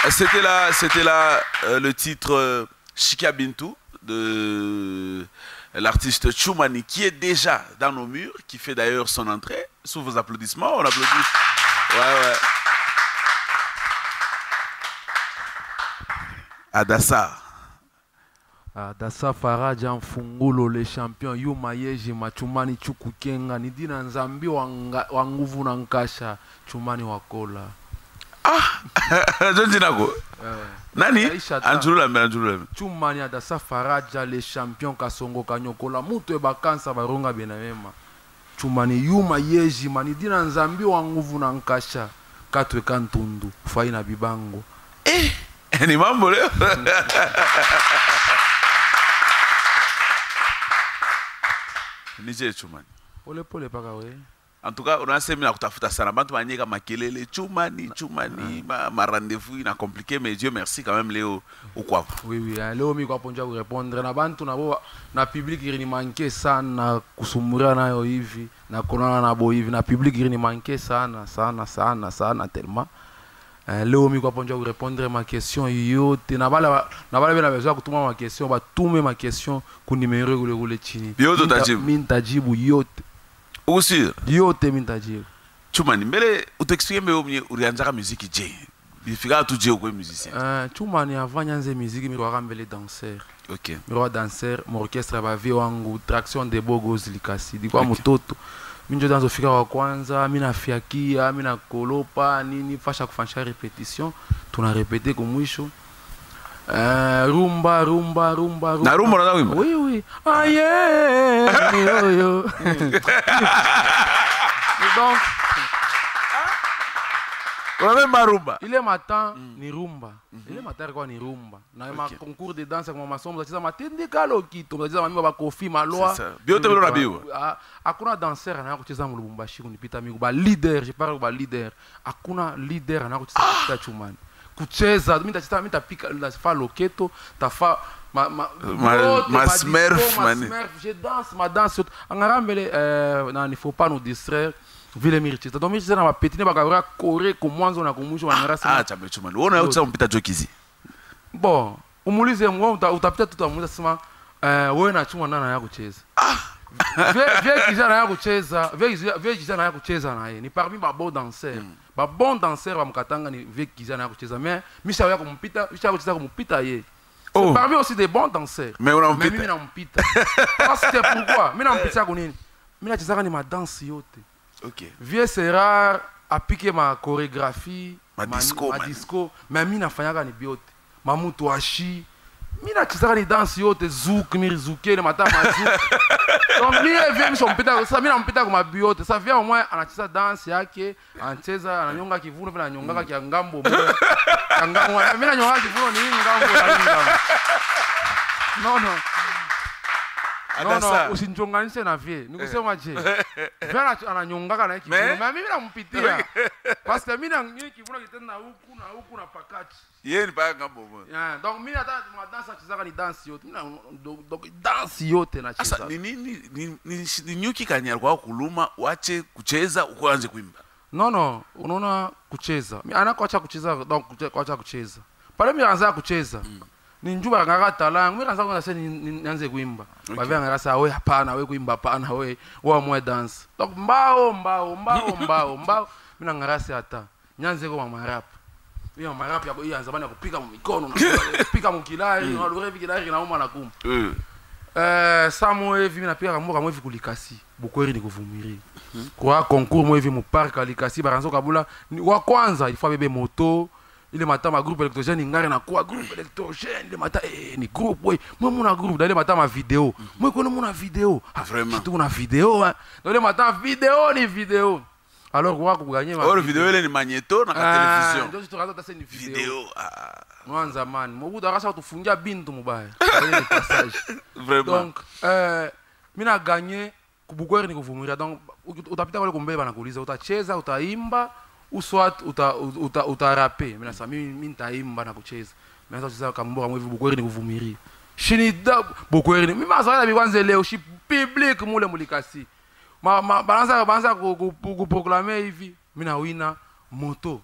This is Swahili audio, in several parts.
C'était là le titre Chika Bintou de l'artiste Choumani qui est déjà dans nos murs, qui fait d'ailleurs son entrée. Sous vos applaudissements, on applaudit. Ouais. Adassa. Adassa Faraja Mfungulo, les champions Yuma Yeji Machumani Chukukenga Nidina Nzambi wa nguvu na nkasha Chumani wakola. Jonjinako. Nani? Anjulula. Chumani Adassa Faraja, les champions Kasongo Kanyokola Mutu Ebakansa Baronga Benamema. Chumani Yuma Yeji Manidina Nzambi wa nguvu na nkasha Katwe Kantundu Faina Bibango. Ni mambo leo. Nije Chumani. Pole paka we. En tout cas, on a semi na kutafuta sana bantu banyeka makelele Chumani ma rendez-vous ina compliqué mais Dieu merci quand même Léo ukwa. Oui, Léo mi kwa ponja ku répondre na bantu na public irini manke sana kusumura nayo hivi na konana na bo hivi na public irini manke sana tellement. Léo mi kwa ponja ku répondre ma question yote na bala bena besoin kutuma ma question ba tume ma question ku numéro kule chini. Yote tajibu. Mintajibu yote. Aussi. Yote mintajibu. Chumani mbele utexplique mbele ulianza musique je. Bifika tu je kwa musicien. Chumani avant nyanze musique mi kwa mbele danseur. OK. Mi kwa danseur, mon orchestre ba vi wangu traction de bogos likasi. Dikwa mtoto. Minjo danzo fika wa kwanza, mina fiakia, mina kolopa, nini fasha kufanisha repetition, tuna repete kumwisho. Rumba. Na rumba na wimba? Oui. Yo. Donc, on même rumba. Il est matin ni rumba. Il est matin quoi ni rumba. Na ma concours de danse kwa masomo za matende kalo kitu. Za mimi ba kofi malwa. Biote belo na bio. Hakuna danseur anakucheza mu Lubumbashi kunipita mimi ba leader, je parle ba leader. Hakuna leader anakucheza kupita Chumani. Kucheza mimi nitapika nitafa loketo, tafa ma smurf mani. Je danse ma danse. Angarambele il faut pas nous distraire. Vile miricheza. Donc miricheza na mapetine bakabura kore kumwanzo na kumwisho wanarasa. Chambe Chumani. Unaona yote mpita jokizi. Bon, umulize mwa utapita tutamuliza sema wewe na Chuma nani anakucheza. Vie kijana anakucheza, vie kijana anakucheza na yeye. Ni parmi ba bon danseur. Ba bon danseur wa mkatanga ni vie kijana anakucheza mais misha yako kumpita, misha kucheza kumpita yeye. C'est parmi aussi des bons danseurs. Mais mimi nampita. Parce que pourquoi? Mimi nampita kwa nini? Mimi nacheza ni ma danse yote. OK. Vie c'est rare appliquer ma chorégraphie, ma disco, mais mimi nafanyaka ni biote. Mamutu ashi. Mimi nacheza ni danse yote zouk, mirizuke le matin mazouk. Donc mimi vient msompita, ça mimi nampita kwa biote. Ça vient au moins anacheza danse yake, anacheza ananyonga kivuno vile ananyonga kia ngambo. Ngambo mimi nanyonga kivuno ni ngambo. Non. Non, usinchonganishe na vie. Nikusema je. Vana ananyongaka na kivuno. Mais mimi nampitia. Parce que mimi na kivuno kitenda huku na pakati. Yeye ni paka ngambo. Donc mimi hata ma danse achezaka ni danse yote. Donc danse yote na cheza. Sasa ni nyuki kanyar kwa kuluma wache kucheza uanze kuimba. Non, unaona kucheza. Mimi anakoacha kucheza donc kuacha kucheza. Pale mimi anaanza kucheza. Ni njuba ngaka talangu mimi kanza kuna sasa nianze kuimba. Bavia ngaka sasa wewe hapana wewe kuimba hapana wewe mwe dance. Donc mbao mimi ngarasi hata nyanze kwa marap. Hiyo marap ya hiyo zamani ya kupika mikono na kupika mkilai na lore vikilai na uma na kum. Samo hivi mimi napika kama hivi kulikasi. Bukweri ni kuvumiri. Kwa concours moi hivi mu parc alikasi baranzo kabula wa kwanza il faut bebe moto. Il est matin ma groupe électrogène ngare na quoi groupe électrogène le matin ni groupe oui moi mon groupe d'aller matin ma vidéo moi connais mon vidéo vraiment tout na vidéo hein dans le matin vidéo alors quoi pour gagner ma vidéo elle ni magnéto na télévision donc tu regardes ça une vidéo mwanza man mo buda rasa tufungia bintu mubaya ile passage vraiment donc mina gagner kubukweri ni kuvumilia donc utapita wale kumbeba na kuuliza utacheza utaimba ou soit uta rapper mimi nasema mimi nitaimba na kucheza mimi sasa kama mwe bukweri ni kuvumiri shinida bukweri mimi mazala bikwanze leo shi public mule mulikasi balanza ku proclamer hivi mimi na wina moto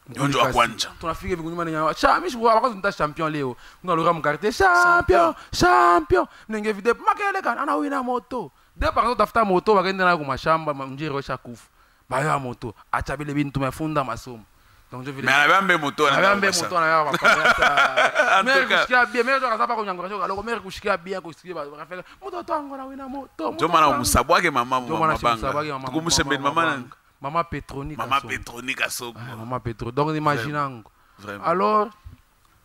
Nyonjo wa kwanja. Tunafika hivi kunyuma ni cha mimi wakati nita champion leo. Tunalora mkartie champion. Nenge vide makele kana ana wina moto. De par exemple tafuta moto bagenda na kumashamba mjiro sha kufu. Bayo ya moto acha bile bintu mefunda masomo. Donc je vile. Mais anabambe moto anabambe moto na yaba papa. Mère kushikia bien, mère toka sapa kunyangorasho kaloko mère kushikia bien kusikia bakafeka. Moto twango na wina moto. Ndio maana umusabwake mama mabanga. Tukumushe ben mama Mama Petronica. Mama Petronica Soko. Mama Petro. Donc imagine alors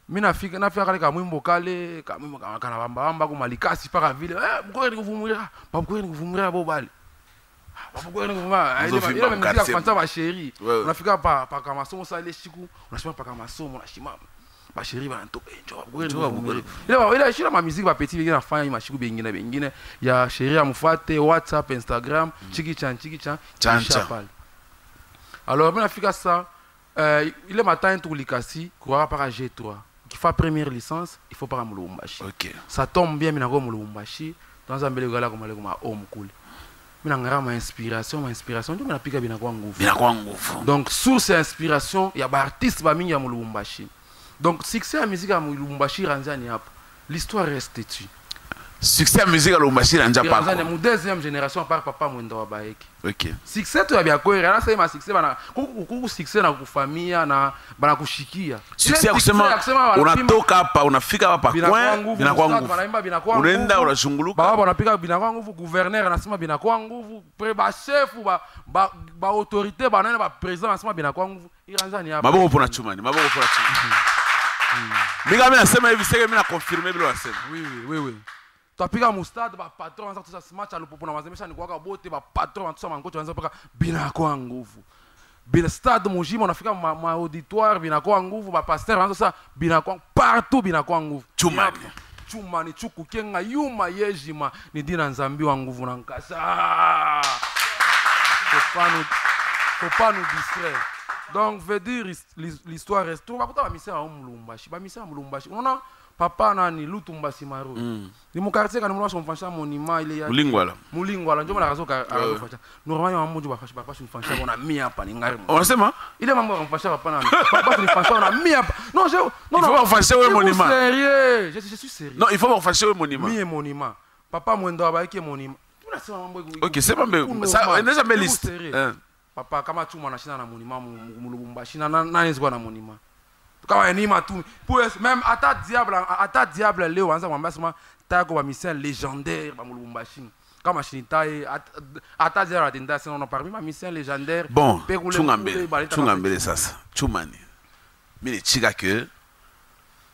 mina fika kale kamwimbo kale kamwimbo kana bamba ku malikasi paka vile mkweli kuvumira papa kuvumira bo bali papa kweli kuvumira ile mziki kwanza ba sheri unafika pa kama masomo sasa ile siku unashima pa kama masomo unashima ba sheri bana toka njoo ile shira ma muziki ba petit vingine nafanya mashiku bengine ya sheri ya mfuate WhatsApp Instagram chiki chan pale. Alors mina fika ça il est matin tout likasi quoi par G3 qui fait première licence il faut pas mulumbashi. OK. Ça tombe bien mina ko mulumbashi dans un bel gala comme ma homme cool. Mina ngara ma inspiration ndio mina pika bina kwa nguvu. Donc sous ces inspirations il y a ba artistes ba mingi ya mulumbashi. Donc succès à musique à mulumbashi ranzani hapa. L'histoire reste tu. Succès à musique à Lubumbashi ranja pa. Ranzani mu deuxième génération par papa mwenda wa baeki. OK. Succès tu ya kwa era sema succès bana kuku succès na kufamia na bana kushikia. Succès ya kusema unatoka hapa unafika hapa coin binakuwa nguvu. Unaenda unashunguluka. Baba wanapika binakuwa nguvu, gouverneur anasema binakuwa nguvu, ba chef ba autorité banana ba président anasema binakuwa nguvu. Iranzani hapa. Maboko pona Chumani. Mimi nasema hivi sasa mimi na confirmer bila wasema. Oui. Tapika mustad ba patron ça tout ça match alupopo na mazemesha ni kwaka bote ba patron tout ça mangoto wanza paka bina kwa nguvu. Bila stade mujima unafika ma auditoire bina kwa nguvu ba pasteur wanza ça bina kwa partout bina kwa nguvu. Chumani chuku kenga yuma yejima ni dina nzambi wa nguvu na nkasa. Faut pas nous distraire. Donc veut dire l'histoire reste tout. Ba misa wa mulumbashi. On a papa nani Lutumba Simaru. Ni mu quartier kana mulwa somfansha monima ile ya Mulingwala ndio mara kazoka arafacha. Normalement mmoja bafasha papa somfansha bona mia hapa ni ngari. Unasema? Ile mambo somfansha papa nani. Papa somfansha na mia hapa. Non, il faut somfansha wewe monima. Sérieux, je suis sérieux. Non, il faut somfansha wewe monima. Mie monima. Papa mwendo abaike monima. Tunasema mambo. OK, c'est pas mais ça déjà mes liste. Papa kama chuma anashinda na monima mu Lubumbashi na nani zwa na monima. Kama ni matu pour même ata diable leo anza kwamba sema tako ba mission légendaire ba mulumbashi kama shinitaye ata diable atenda sema on parmi ma mission légendaire bon chungambele sasa chumani mimi chika que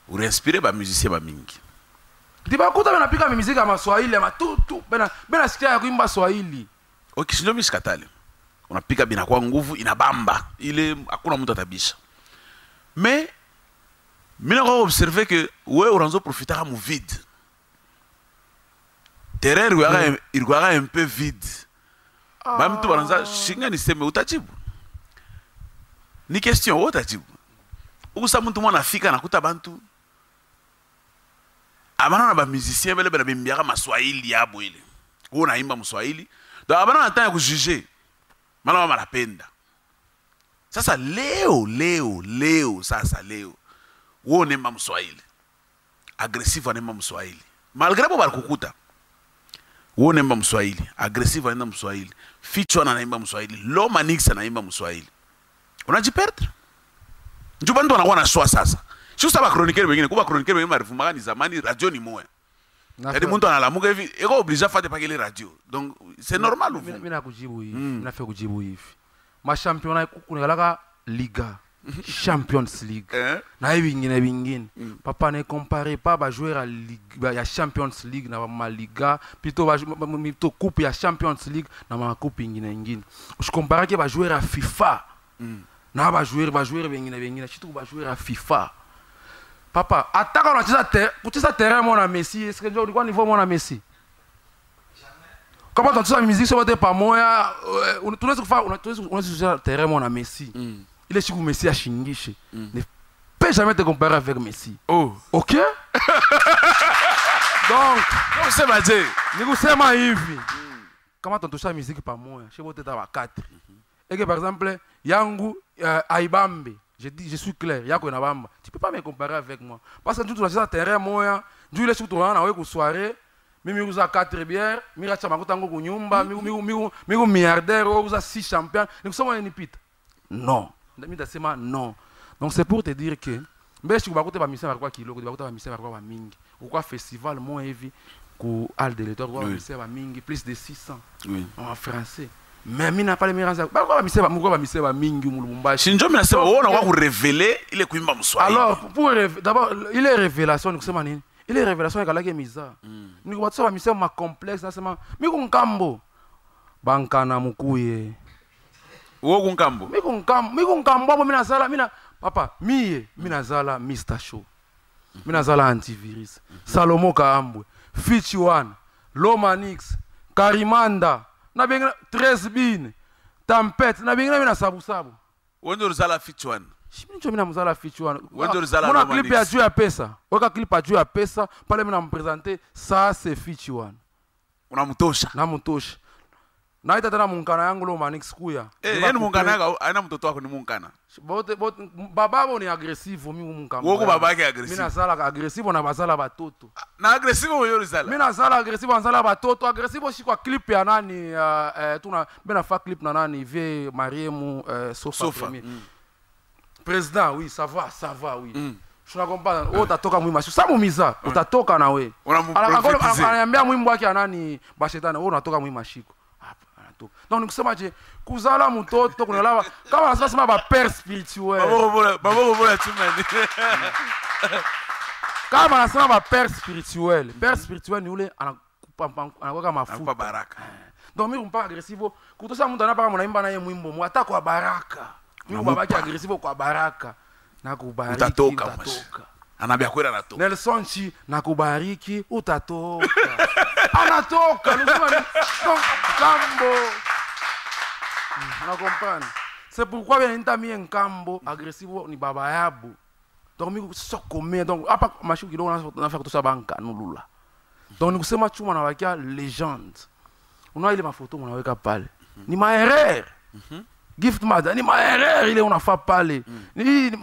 ou respirer ba musicien ba mingi diba kuta banapika muziki ya Swahili matutu bena sikia ya kuimba Swahili. OK, sio mimi sikatale unapika bina kwa nguvu inabamba ile hakuna mtu atabisha. Mais je vais observer que ouais, on a profité à mon vide. Terrain il y aura un peu vide. Même tout le monde chinga ni sema utajibu. Ni question utajibu. Usa mtu mwana fika na kuta bantu. Abana na ba musicien bele bele bimbiaka maswahili yabo ile. Wewe unaimba mswahili. Donc abana na temps ya kujuger. Mala malapenda. Sasa leo sasa leo wewe unaimba mswahili agressive anaimba mswahili malgré bo balikukuta wewe unaimba mswahili agressive anaimba mswahili Fichwa anaimba mswahili Loma Nix anaimba mswahili unajiperdre njuba ndo anakuwa na choix sasa sio sababu chroniqueur wengine kuba chroniqueur wengine marifumaga ni zamani radio ni moya hadi mtu analamuka hivi eko oblige fate pa ile radio donc c'est normal mimi nakujibu hivi nafia kujibu hivi ma championnat kunagalaka Liga Champions League na hivi vingine papa ne compare pas ba jouer à Ligue ya Champions League na ma Liga plutôt coupe ya Champions League na ma coupe ingine je compare que ba jouer à FIFA na ba jouer vingine surtout ba jouer à FIFA papa ataka unacheza terrain mona Messi est-ce que ndio niveau mona Messi comment tu as musique sur pas moya unaweza terrain mona Messi. Il est chez Messi à Shingishi. Ne peut jamais te comparer avec Messi. Oh. OK? Donc, on sait pas dire. Nous sommes hivi. Comment tu touches la musique par moi? Je vais te dire 4. Et que par exemple, Yangu Aibambe, Je dis, je suis clair. Yako Nabamba. Tu peux pas me comparer avec moi. Parce que tout le monde terrain moi, du le surtout on a une soirée, mimi uza 4 bières, mira chama kutango kunyumba, migu milliardaire, uza 6 champions. Nous sommes une pite. Non. Non. Donc c'est pour te dire que mbeshi kubakote ba mission bakwa kilo, kubakote ba mission bakwa ba mingi. Pourquoi festival moi heavy ku Al de l'Étoile, kubakote ba mission ba mingi plus de 600. Oui. En français. Mais mina pas les miranza. Bakwa ba mission ba mingi mu Lubumbashi. Shinjo mina sema wona kwa révéler il est kuimba mswahili. Alors pour d'abord il est révélation ni kusema nini? Il est révélation ekalaki miza. Ni kubatsa ba mission ma complexe nasema miku nkambo. Bankana mukuye. Wogu nkambo. Miku nkambo abo mina sala mina papa mina zala Mr Show. Mina zala antivirus. Salomo Kaambwe, Fichi One, Lomanix, Karimanda, na benga 13 bin, Tempête, na benga mina sabu. Wendo zala Fichi One. Shimini mina mzala Fichi One. Wendo zala Lomanix. Mona clip ya juu ya pesa. Weka clip ya juu ya pesa, pale mina mpresenter ça c'est Fichi One. Unamtosha. Namutosha. Naita tena munkana yangu Lomanix kuya. Yenu munkana yako aina mtoto wako ni munkana. Bote bababo ni agressive mimi munkana. Woko babake agressive. Mina zala agressive na bazala batoto. Na agressive moyo zala. Mina zala agressive bazala batoto. Agressive shikwa clip ya nani tuna bena fa clip na nani vie Mariemu Sofa. Président oui, ça va oui. Je ne comprends pas. Utatoka mwimba. Sasa mumiza, utatoka na we. Ananiambia mwimbo wake anani bashetani, wewe unatoka mwimba shiko. Donc nikusema je kuzala mtoto kunalaba kama nasema ba père spirituel. Babo bola tumani. Kama nasema ba père spirituel. Père spirituel ni ule anakupa mafuta baraka. Donc mimi mpa agressivo kutosa mtu anapa kama naimba naye mwimbo mwata kwa baraka. Mimi babaki agressivo kwa baraka. Nakubariki utatoka. Anambia kwenda anatoka. Nelson Chi nakubariki utatoka. Anatoka, donc Kambo. On comprend. C'est pourquoi bien intami en Kambo agressif ni baba yabu. Donc mi so comme donc apa machu ki na faire tout ça banka nulula. Donc ni kusema chuma na wakia légende. Unaona ile mafoto mnaweka pale. Ni maerreur. Gift Mada ni maerreur ile unafaa pale.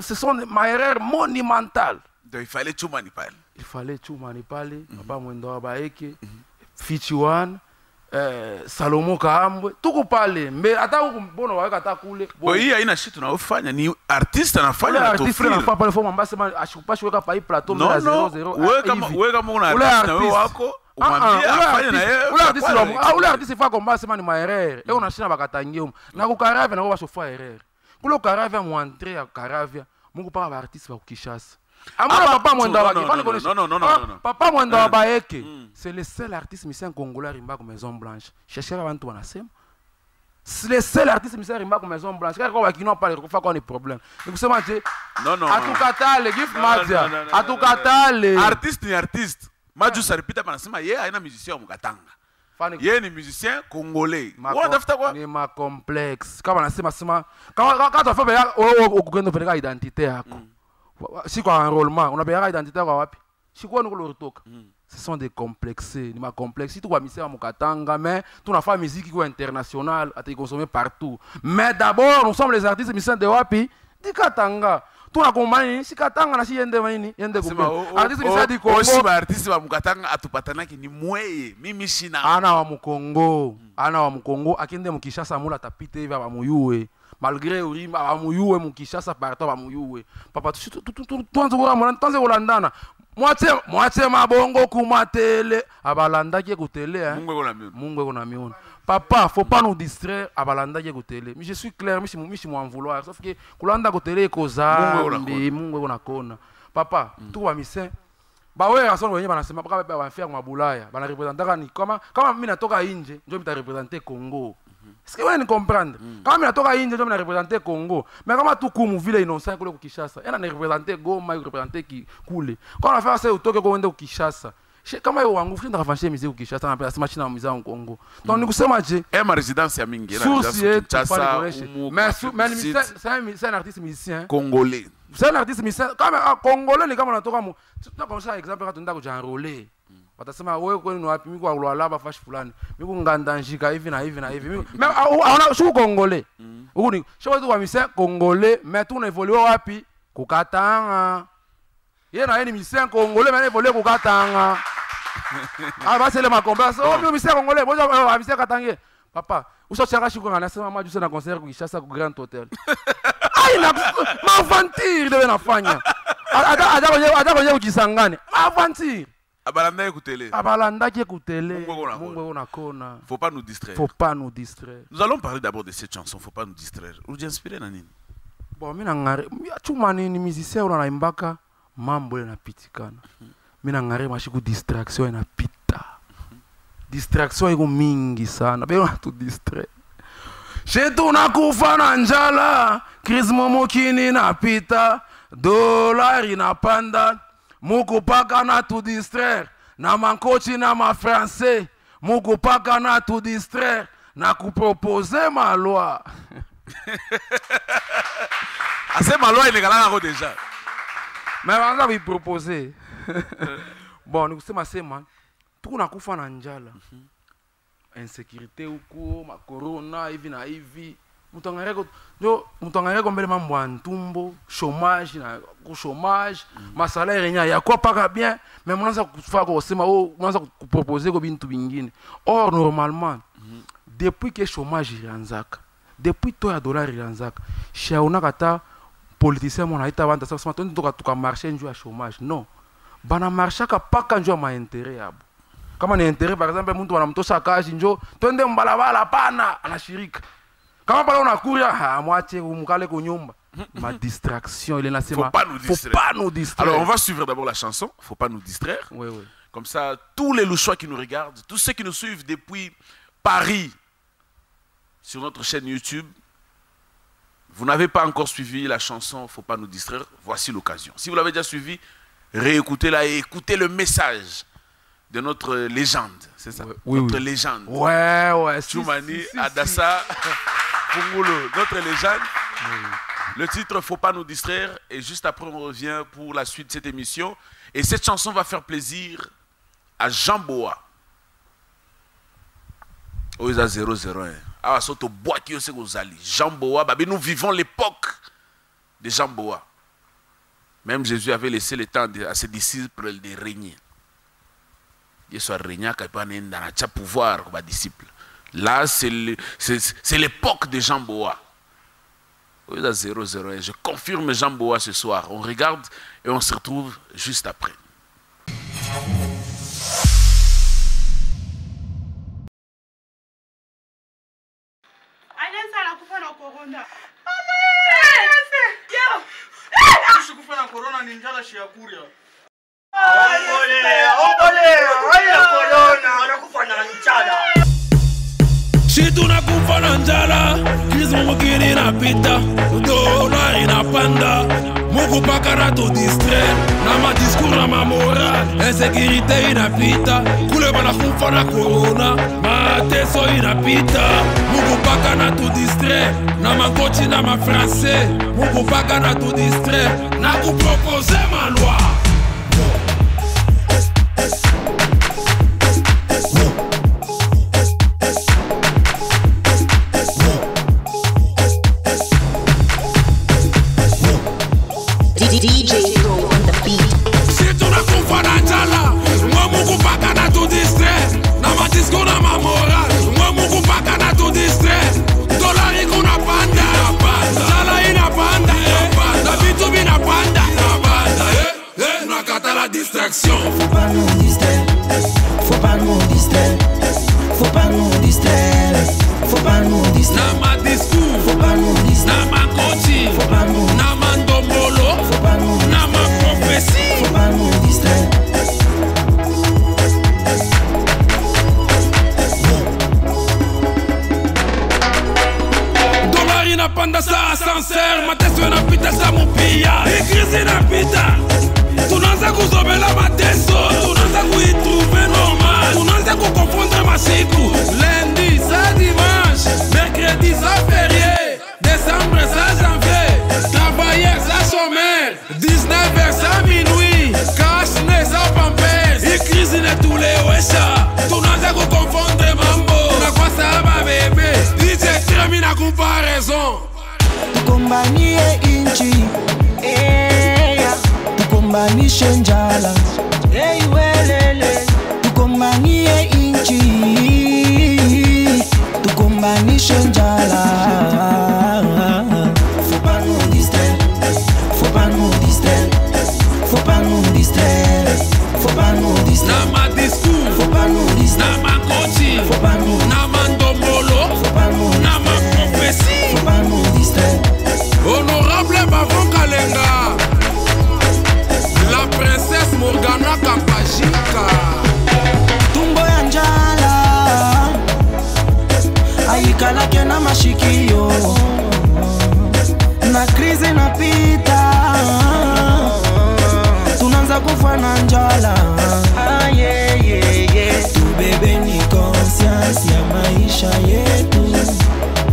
Ce sont des maerreurs monumentales. Donc il fallait chuma ni pale. Il fallait chuma ni pale, papa mwendo wa baeke. Fichi One, Salomo Kaambwe, tuko pale, mbe hata huko mbona waweka hata kule. Hii haina shit tunaofanya ni artiste anafanya na tofili. Artiste anafanya pale fomu mbasa sema ashupashi weka pa hii plateau mbele 00. Wewe kama una artiste na wewe wako, umwambie afanye na yeye. Ule artiste fa komba sema ni maerreur. Eo unashina bakatangie na kukaravia na wewe washofa erreur. Kule karavia muentrée ya karavia, Mungu pa ba artiste ba Kishasa. Papa Mwenda Wake. Non. Papa Mwenda Wake. C'est le seul artiste musicien congolais rimba comme Maison Blanche. Cherchez avant tout wanasema. C'est le seul artiste musicien rimba comme Maison Blanche. Quand on va pas les fois des problèmes. Donc c'est moi non. Atukatale Gift Madia. Atukatale. Artiste ni artiste. Maju saripita panasema yeye haina musicien mukatanga. Yeye ni musicien congolais. Unatafuta kwa ni ma complexe. Kama nasema sema kama tu fais bien ukugenda peleka identité yako. Si quoi enrôlement, on a bien identité quoi wapi? Si quoi nous le retoque. Ce sont des complexés, ni ma complexe. Si tu vas misser à Mukatanga, mais tu n'as pas musique qui est internationale, à te consommer partout. Mais d'abord, nous sommes les artistes missions de wapi? Di Katanga. Tu n'as compris si Katanga na si yende mani, yende kumbe. Artiste missions di Congo. Aussi artiste wa Mukatanga atupatana ki ni mweye, mimi sina. Ana wa Mukongo, akinde mukishasa mula tapite hivi wa muyue. Malgré Urimba amuyuwe mukishasa partout amuyuwe papa tuanze kulandana mwache mabongo kumatele abalandaki kutele Mungu eko miona papa faut pas nous distraire abalandaki kutele mais je suis clair mishi m'en vouloir sauf que kulanda kutele kozambi Mungu eko nakona papa tuko ba mission ba wewe asoni wenyewe banasema baka ba faire mabulaya bana représenter ni kama mimi natoka nje ndio mita représenter Congo. Est-ce que vous allez comprendre? Quand je suis allé représenter Congo, mais quand je suis ville innocent pour Kinshasa, je suis représenté Goma, je suis représenté Koulé. Quand on a fait ça, je suis allé Kinshasa. Quand je suis allé faire musique au Kinshasa, je suis allé faire au Congo. Donc, nous sommes allés. Et ma résidence est mingi. Mais c'est un artiste musicien congolais. C'est un artiste musicien. Congolais, comme on a comme ça, exemple, quand on a enrôlé. watasema wewe kwani wapi mimi kwa lwala fashi fulani mimi nganda njika hivi na hivi na hivi mimi aona shu congolais huko ni sho tu wa mise congolais mais tu évoluer wapi kukatanga yeye na yeye ni mise congolais mais évoluer kukatanga basi le makomba so mimi mise congolais boja wa mise katangie papa usochanga shiko anasema maju sana concert ku Kinshasa ku Grand Hotel ai na mavantir de nafanya ada kwenye ukisangane mavantir abalanda ekutele Mungu unakona. Faut pas nous distraire. Nous allons parler d'abord de cette chanson, faut pas nous distraire. Vous inspirez na nini? Bon, mimi ngare chuma ni musicien unaimbaka mambo yanapitikana. Mimi ngare mashiku distraction inapita. Distraction iko mingi sana. Beo tu distraire. Shetu nakufa na njala, crise momokini napita, dollar inapanda. Muku paka na tu distraire, na mankochi na ma français. Muku paka na tu distraire, na kupropose ma loi. Assez ma loi il est là déjà. Mais on va lui proposer. Bon, nous sommes assez man. Tout na kufa na njala. Insécurité huko, ma corona hivi na hivi. Mutangareko mbele mambo ya ntumbo, chômage na chômage, ma salaire nya ya kwa paka bien, mais mnaanza kufanya kwa sema mnaanza kuproposer ko bintu bingine. Or normalement, depuis que chômage ilianzaka, depuis to ya dollar ilianzaka, shauna kata politicien mona ita banda sasa tondi toka marcher njoo ya chômage. Non. Bana marchaka paka njoo ma intérêt yabo. Kama ni intérêt par exemple mtu anamtosha kazi njoo, twende mbalabala pana anashirika. Quand on a couru à moitié ou mukale ko nyumba ma distraction il est là c'est faut pas nous distraire. Alors on va suivre d'abord la chanson, faut pas nous distraire. Oui oui. Comme ça tous les louchois qui nous regardent, tous ceux qui nous suivent depuis Paris sur notre chaîne YouTube, vous n'avez pas encore suivi la chanson faut pas nous distraire, voici l'occasion. Si vous l'avez déjà suivi, réécoutez-la et écoutez le message de notre légende, c'est ça? Oui, notre oui. légende. Ouais. Choumani, Adassa, Fungulu, notre légende. Oui. Le titre faut pas nous distraire. Et juste après, on revient pour la suite de cette émission. Et cette chanson va faire plaisir à Jean Boa. Oisa 001. Ah, soto bois qui est aux ali. Jean Boa, nous vivons l'époque de Jean Boa. Même Jésus avait laissé le temps à ses disciples de régner. Il soit régné qui peut dans pouvoir comme disciple. Là, c'est l'époque de Jean Boa. 001. Je confirme Jean Boa ce soir. On regarde et on se retrouve juste après. Shitu na kufa na njala, crise momokini inapita, dollar inapanda, muku paka na to distraire, na ma discours na ma moral, insécurité inapita, kule bana kufa na corona, mateso inapita, muku paka na to distraire, na ma coach na ma français, muku paka na to distraire, na kupropose ma loi. DJ Pro on the beat. Si tu na kufa na njala, mwa muku paka na to distraire, na ma disco na ma moral, mwa muku paka na to distraire, dollar iko na panda, njala ina panda, na bitu bina panda, na kata la distraction. Faut pas nous distraire, faut pas nous distraire, faut pas nous distraire, faut pas nous distraire. Na ma discours, faut pas nous distraire, na ma coaching, faut pas nous distraire. na ma ndombolo, Faut pas nous na ma prophétie, faut pas nous distraire. dollar inapanda sa ascenseur, mateso inapita sa mupia, ikrisi inapita, tunaanza kuzobela mateso, tunaanza kuitrouve normal, tunaanza kukonfondre masiku, lundi sa dimanche, mercredi sa férié, décembre sa janvier, travailleur sa chômeur, 19h sa minuit, cash ne sa pampers, ikrisi ne tous les comparaison. Tukombanie inchi, tukombanishe njala, tukombanie inchi, tukombanishe njala. Faut pas nous distraire, faut pas nous distraire, faut pas nous distraire, faut pas nous distraire. Na ma discours, faut pas nous distraire. na ma koti, faut pas nous, na ma ndombolo, faut pas nous, na ma prophétie. faut pas nous distraire. Honorable Bavon Kalenga, la princesse Morgana Kapajika. Tumbo ya njala aikalake na mashikio na krizi napita, tunaanza kufa na njala. Tubebe ni conscience ya maisha yetu,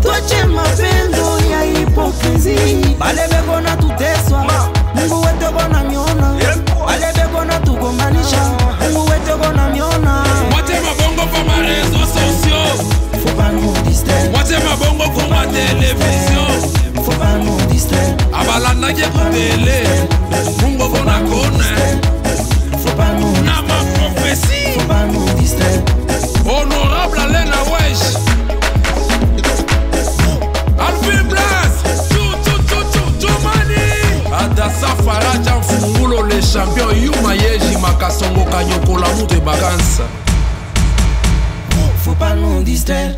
tuache mapendo ya hipokrisi. Bale beko na tuteswa, Mungu wetu kona miona. Bale beko na tugombanisha, Mungu wetu kona miona. Mwate mabongo kwa ma réseaux sociaux, Faut pas nous distraire, mwate mabongo kwa ma télévision. faut pas nous distraire, Abalanda ke kutele, Mungu kona kone, faut pas nous, na ma prophétie. faut pas nous distraire. Honorable Alena Wesh, Alvin Blas, Chumani, Adassa Faraja Mfungulo, les champions Yuma Yeji Makasongo Kanyoko la Moute Bagansa. Faut pas nous distraire.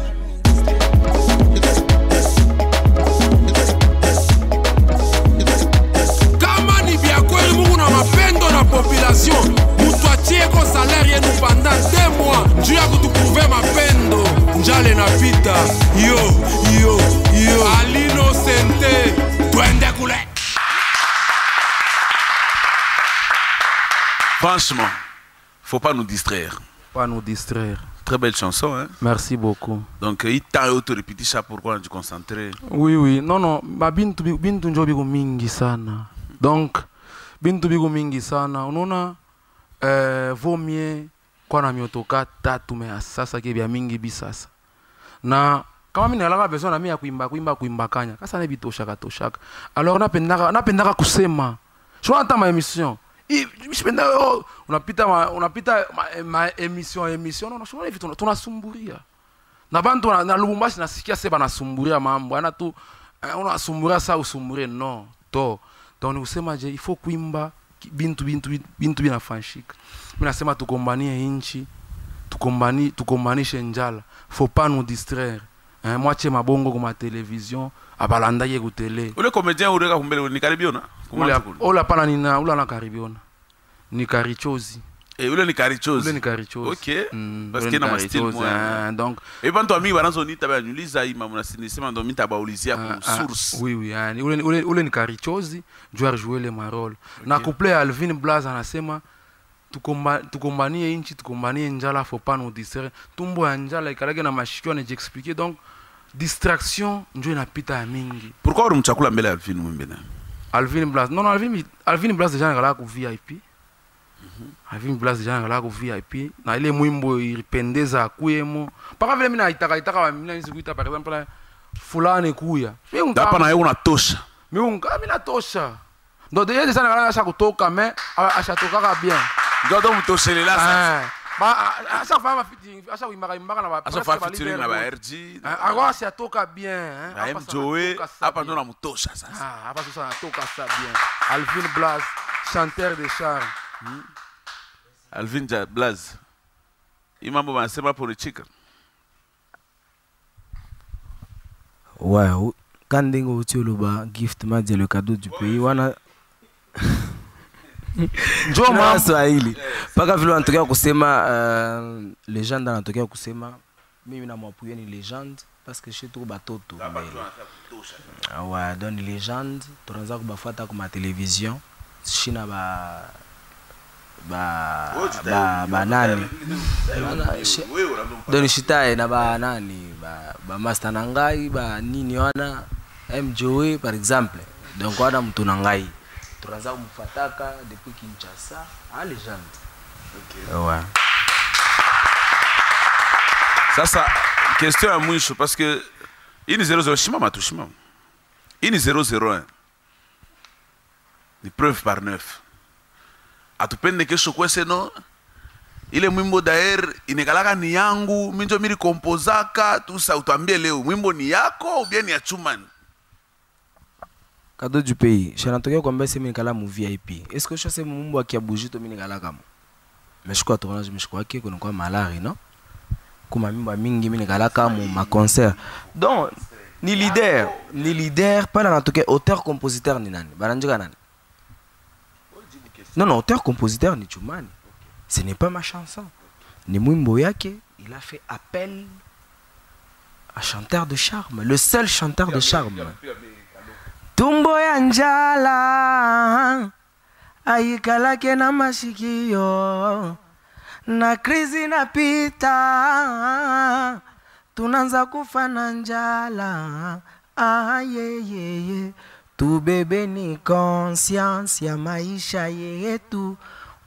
Kama ni biakweli Mungu na mapendo na population, mutu atie ko salaire yenu pendant 2 mois, njuu ya kutukuve mapendo. Njale na pita, yo, Alino Sente, twende kule. Franchement, faut pas nous distraire. Pas nous distraire. Très belle chanson, hein. Merci beaucoup. Donc, il t'a auto-répété ça pourquoi on est concentré. Oui. Non. Bintu njo biko mingi sana. Donc, bintu biko mingi sana. Unaona, vaut mieux kwa na miotoka tatu me sasa kebya mingi bisasa. Na kama mimi nalaka besoin na mimi ya kuimba kanya. Kasa ne bitoshaka. Alors napendaka kusema. Je hata ma émission. Unapita ma émission. Non, shona hivi tunasumburia. Na bantu na Lubumbashi nasikia seba nasumburia mambo. Ana tu unasumburia saa usumburie no. To. Donc usema je il faut kuimba bintu binafanyika. Mimi nasema tukombanie inchi, tukombanishe njala. Faut pas nous distraire. Mwache mabongo kwa télévision, abalanda ye ku télé. Ule comédien ureka kumbele ni karibiona. Ula pana nina ula na karibiona. Ni karichozi. Ule ni karichozi. OK. Parce que na ma style moi. Donc et bantu ami banazo ni taba nyuliza ima mnasinisema ndo mimi tabaulizia ku source. Oui, yani ule ni karichozi, jouer jouer le marole. Na couple Alvin Blas anasema tukombanie inchi, tukombanie njala, faut pas nous distraire. Tumbo ya njala ikalage na mashikio na j'expliquer. Donc distraction njo inapita ya mingi. Pourquoi unamchakula mbele ya Alvin Mwembena? Alvin Blas. Non, Alvin Blas déjà ngala ku VIP. Alvin Blas déjà ngala ku VIP. Na ile mwimbo iripendeza kuyemo. Paka vile mimi naitaka wa mimi nizikuita par exemple fulani kuya. Hapa na yeye unatosha. Mimi natosha. Donc déjà sana ngala acha kutoka mais acha toka bien. Ndio mtoshelela sasa. Acha fama fitting, acha uimaka na ba. Acha fama fitting na ba RG. Agora se atoka bien, hein. Joe, hapa ndo namtosha sasa. Hapa sasa anatoka ça bien. Alvin Blas, chanteur de char. Alvin Blas. Imambo wanasema politika. Ouais, quand ndingo utioluba gift madze le cadeau du pays wana Njoma Swahili. Paka vile wanatokea kusema legend anatokea kusema mimi na mwapuye ni legend parce que chez tout batoto. Ouais, donc legend tunaanza kubafuata kwa télévision. Shina ba nani. Donc shitae na ba nani ba master nangai ba nini wana MJoe par exemple. Donc wana mtu nangai. Tunaanza kumfuataka depuis Kinshasa à légende. OK. Ouais. Sasa question ya mwisho parce que Ini 0-0 shimama tu shimama. Ini 0-0. Ni preuve par 9. Atupende kesho kwese no. Ile mwimbo daer inekalaka ni yangu, minjo miri kompozaka, tusa utambie leo mwimbo ni yako ou bien ni ya Chumani. Cadeau du pays. Je n'entends pas combien c'est Minikala mon VIP. Est-ce que je sais mon mwimbo qui a bougé to Minikala comme? Mais je crois tournage, mais je crois que qu'on quoi malari, non? Comme mwimbo mingi Minikala comme ma concert. Donc ni leader, pas dans tout cas auteur compositeur ni nani. Baranjika nani? Non, auteur compositeur ni Chumani. Ce n'est pas ma chanson. Ni mwimbo yake, il a fait appel à chanteur de charme, le seul chanteur de charme. Tumbo ya njala aikalake na mashikio na krizi napita tunanza kufa na njala ye. Tubebe ni conscience ya maisha yetu.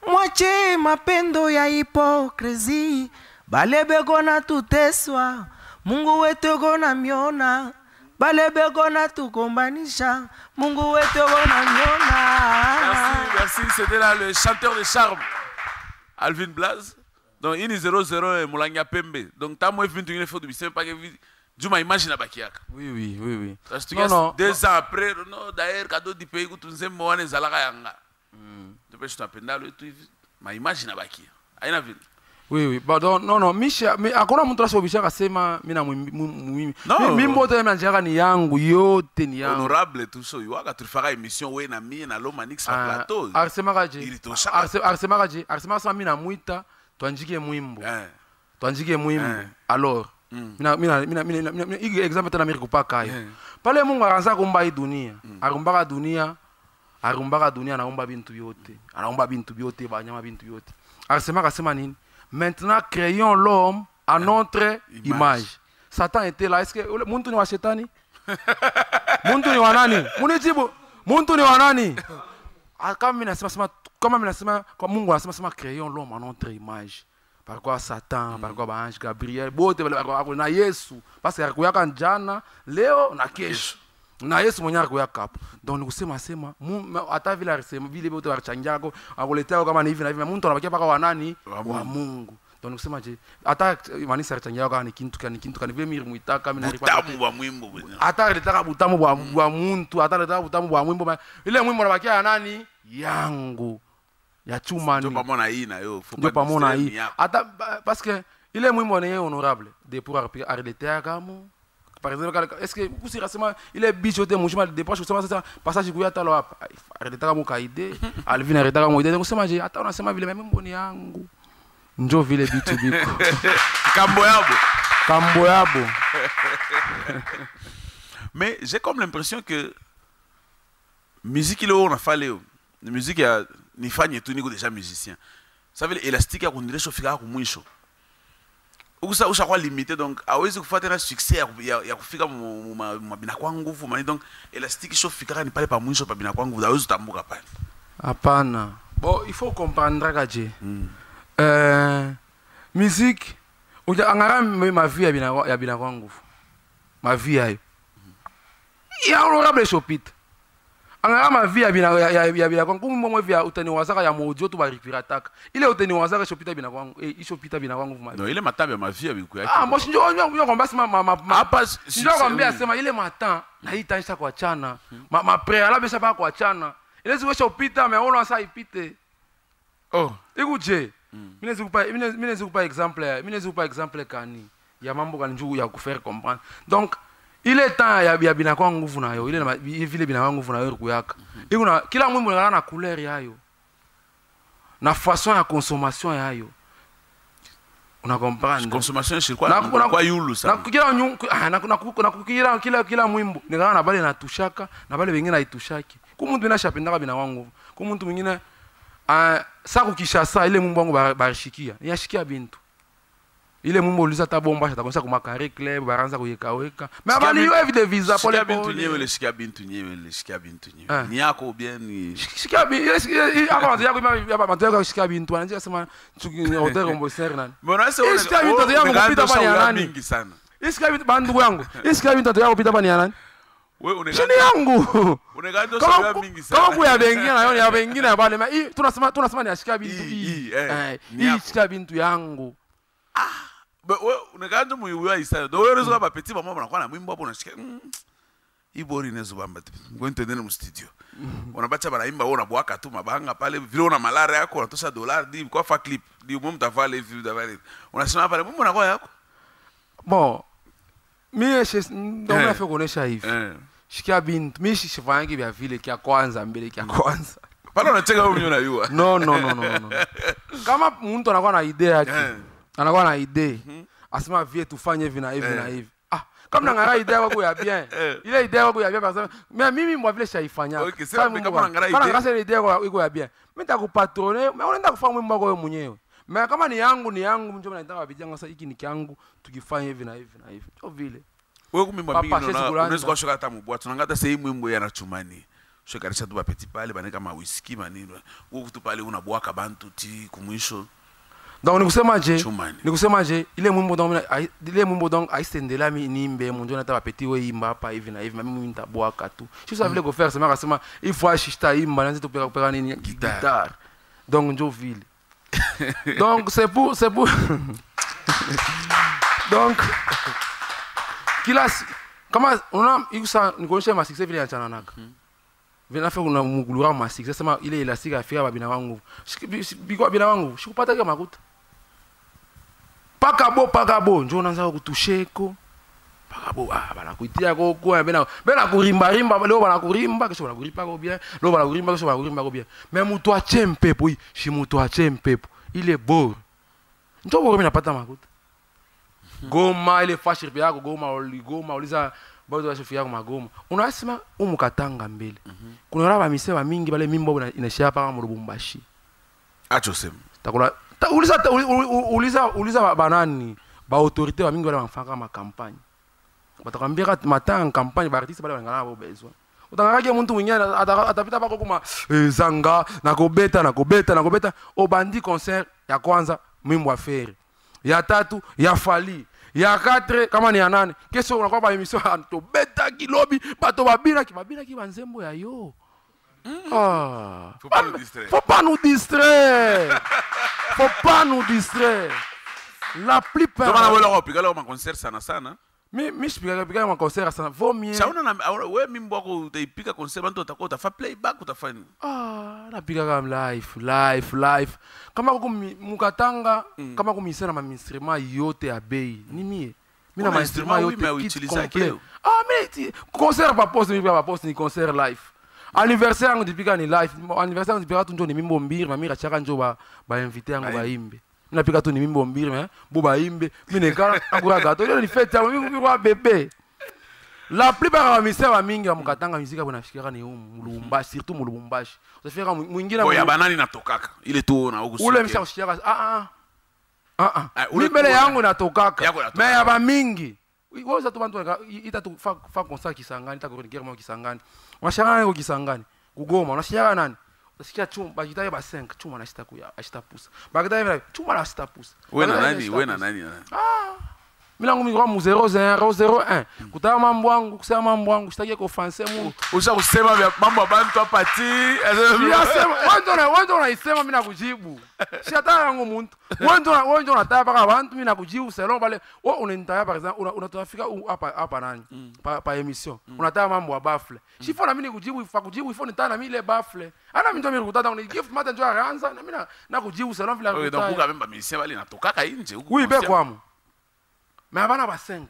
Mwache mapendo ya hipokrisi. Balebe gona tuteswa, Mungu wetu gona miona. Balebe gona tukombanisha, Mungu wetu gona miona. Merci, c'était là le chanteur de charme, Alvin Blaze. Donc, il est 0-0 Moulanga Pembe. Donc, t'as moins vu une fois de bisem, pas que Juma imagine à Bakiak. Oui. Parce que 2 ans après, non, d'ailleurs, cadeau du pays, tu nous aimes, moi, les Zalaga Yanga. Tu peux te pendant ma imagine à Bakia. Aïna ville. Oui. Pardon, non, Misha, mais akona mtu asobisha kasema mina muhimu. Non. Mimi mbote mnajaka ni yangu yote ni yangu. Honorable tout ça, yoaka tu feras émission we na mi na Loma Nix na plateau. Arsema kaje. Arsema sama mina muita tuanjike mwimbo. Tuanjike mwimbo. Alors, mina exemple tena miri kupaka hayo. Pale Mungu akaanza kuumba hii dunia. Arumbaka dunia anaumba bintu yote. Anaumba bintu yote, banyama bintu yote. Arsema kasema nini? Maintenant, créons l'homme à notre image. Satan était là. Est-ce que muntu ni wa shetani? Muntu ni wa nani? Munijibu. Muntu ni wa nani? Kama minasema kwa Mungu anasema créons l'homme à notre image. Par quoi Satan, par quoi ange Gabriel, bote na Yesu. Parce que yakuyaka jana, leo na kesho. Na Yesu mwenye akuyaka hapo. Donc nikusema hata vile alisema vile bote warichanjako, akuletea kama ni hivi na hivi, mtu anabakia paka wa nani? Wa Mungu. Donc nikusema je, hata manisa arichanjako kama ni kintu kani vile miri muitaka mimi nalipata. Butamu wa mwimbo bwana. Hata alitaka butamu wa muntu, hata alitaka butamu wa mwimbo. Ile mwimbo unabakia ya nani? Yangu. Ya Chumani. Ndio pamoja hii na yo. Ndio pamoja hii. Hata parce que ile mwimbo ni honorable de pouvoir arrêter kama. Par exemple, est-ce que vous savez il est bichoté mon chemin de départ, je sais ça passage ku yata lo hapa. Arrêter kama kaide, Alvin arrêter kama ide. Kusema je, hata unasema vile mimi mboni yangu. Njoo vile bitu biko. Kambo yabo. Mais j'ai comme l'impression que musique ile on a falé. La musique ya ni fanye tu niko déjà musicien. Ça veut élastique ya kundiresho fika ku mwisho. Usha kwa limité donc hawezi kufuata na succès ya kufika mabina kwa nguvu mani donc élastique sho fika ni pale pa mwisho pa bina kwa nguvu hawezi tambuka pale. Hapana. Bon, il faut comprendre kaje. Musique angara ma vie ya bina kwa nguvu. Ma vie yayo. Ya honorable Chopita. Angara ma vie ya bina kwa nguvu mwe vya utani wazaka ya mojo tu barikirataka. Ile utani wazaka Chopita bina kwa nguvu. Chopita bina kwa nguvu. Non, ile matabe ya ma vie biku yake. Moi ndio kwamba sema hapa ndio kwambia sema ile matan na hii tanisha kuachana. Ma préalable ça pas kuachana. Ile ziwe Chopita mais on sasa ipite. Oh, écoutez. Mine zikupa exemple kani ya mambo kani njoo ya kufaire comprendre. Donc il est temps ya bina kwa nguvu nayo ile vile bina kwa nguvu nayo kuyaka. Ikuna kila mwimbo na couleur yayo. Na façon ya consommation yayo. Una comprendre? Consommation c'est quoi? Na kwa yulu sana. Kila mwimbo nikana na bale na tushaka na bale wengine haitushaki. Kumuntu binashapendaka bina kwa nguvu. Kumuntu mwingine sa kukishasa ile mumbo wangu barishikia yashikia bintu ile mumbo uliza tabomba atakonsa kuma carré club baranza kuyekaweka mais abali yo evide visa pole bintu nyewe le shikia bintu nyewe ni yako bien ni shikia bintu avant yako ya mateka shikia bintu ananje sema hotel composer nani mbona sasa shikia bintu yangu kupita bali nani Isika bintu bandugu yangu. Isika bintu yako pita bani nani? Wewe unega. Chini yangu. Unega ndo sawa mingi sana. Kama kuya bengine na ya bengine ya bale. Tunasema ni ashika bintu hii. Isika bintu yangu. Wewe unega ndo muiwa isa. Ndio wewe unaweza ba petit mama unakuwa na mwimbo hapo unashika. Ibori nezo bamba. Ngwente ndene mu studio. Unabacha banaimba wewe unabwaka tu mabanga pale vile una malare yako unatosha dollar di kwa fa clip di mwe mtavale hivi mtavale. Unasema pale mwe unakuwa yako. Bon. Mimi ndio nafanya kuonesha hivi. Shikia bintu mimi shifanyangi vya vile kia kwanza mbele kia kwanza. Pale unacheka wewe mwenyewe unayua. No. Kama mtu anakuwa na idea yake. Anakuwa na idea. Asema vie tufanye hivi na hivi na hivi. Kama ngara idea yako ya bien. Ile idea yako ya bien par exemple. Mimi mwa vile shaifanya. Okay, sasa kama ngara idea. Kama ngara idea yako ya bien. Mimi nitakupatrone, mimi unaenda kufanya mwimbo wako wewe mwenyewe. Mais kama ni yangu mjomba naitaka wabijanga sasa hiki ni kyangu tukifanya hivi na hivi na hivi. Sio vile. Wewe kumimba mingi unaweza kushika hata mbwa. Tunangata sasa hii mwimbo yana chumani. Shikarisha tu bapeti pale bane kama whisky manini. Wewe tu pale unabwaka bantu ti kumwisho. Donc nikusema je ile mwimbo donc aisendela nimbe mjomba naitaka bapeti wewe imba hapa hivi na hivi mimi nitabwaka tu. Je sais vile go faire sema akasema il faut ashita imba nanzi tupeka nini guitare. Donc njo vile. Donc c'est pour donc kila kama unaona ikusa nikuonyesha ma success vile yanachana naga vile nafa kuna mugulura ma success sema ile elastika afika babina wangu biko bina wangu shikupata kama makuta paka bo njo unaanza kutusheko paka bo bana kuitia kwa bena kurimba leo bana kurimba kesho bana kuripa ko bien leo bana kurimba kesho bana kurimba ko bien mais mutu a chempepo shi mutu a chempepo ile bor njo bora mimi napata makuta Goma ile fashir pia yako Goma uliza bado wa shofia yako magoma unasema umukatanga mbele kuna raba misema mingi bale mimbo inashia hapa kama Lubumbashi acho sema takula uliza banani ba autorité wa mingi wale wanafanya kama kampanye batakwambia matanga kampanye ba artiste bale wanangana nabo bezwa utangaraje mtu mwingine atapita pako kuma zanga na kobeta obandi concert ya kwanza mwimbo wa feri ya tatu ya fali ya 4 kama ni ya 8 kesho unakuwa ba emission to beta kilobi bato babina kibanzembo ya yo faut pas nous distraire la plupart kama wale wapiga ma concert sana mimi sipiga ma concert sana vaut mieux sauna na wewe mimbo wako utaipika concert bantu utakuwa utafa playback utafanya napiga kama live kama huko mukatanga kama kumisana ma instrument yote ya bei ni mimi na ma instrument yote utiliza kile mimi concert pa post ni concert live anniversaire yangu dipika ni live anniversaire yangu dipika tu ndio ni mimbo mbiri mami rachaka njo ba invité yangu baimbe mina pika tu ni mimbo mbiri mais bo baimbe mimi nekala akura gato ile ni fête yangu mimi kwa bébé la plupart ya misema wa mingi wa mukatanga muzika bonafikira ni Lubumbashi surtout mu Lubumbashi utafika mwingine ya banani natokaka ile tu na huko ule mshakishika mimi mbele yangu natokaka mais ya ba mingi wewe za tu bantu itatu fa concert Kisangani itakuringia kama Kisangani unashangana yuko Kisangani kugoma unashangana nani utasikia chuma bakitaye ba 5 chuma na 6 kuya ashitapusa bakitaye vile chuma na 6 pusa wewe na nani milango mikwa mu 001 kutama mambo yangu kusema mambo yangu sitaki kufanse mu usha kusema vya mambo ya bantu hapa ti yasema wewe unaisema mimi nakujibu si hata yangu muntu wewe ndio unataka paka bantu mimi nakujibu selon bale wewe unanitaya par exemple unatafika hapa nani pa emission unataka mambo ya bafle sifo na mimi nikujibu ifa kujibu ifo nitana na mimi ile bafle ana mimi ndio mimi kutata ni gift mata ndio aanza na mimi nakujibu selon vile wewe donc quand même misema bali natokaka nje huko oui be kwamo mais avant ba 5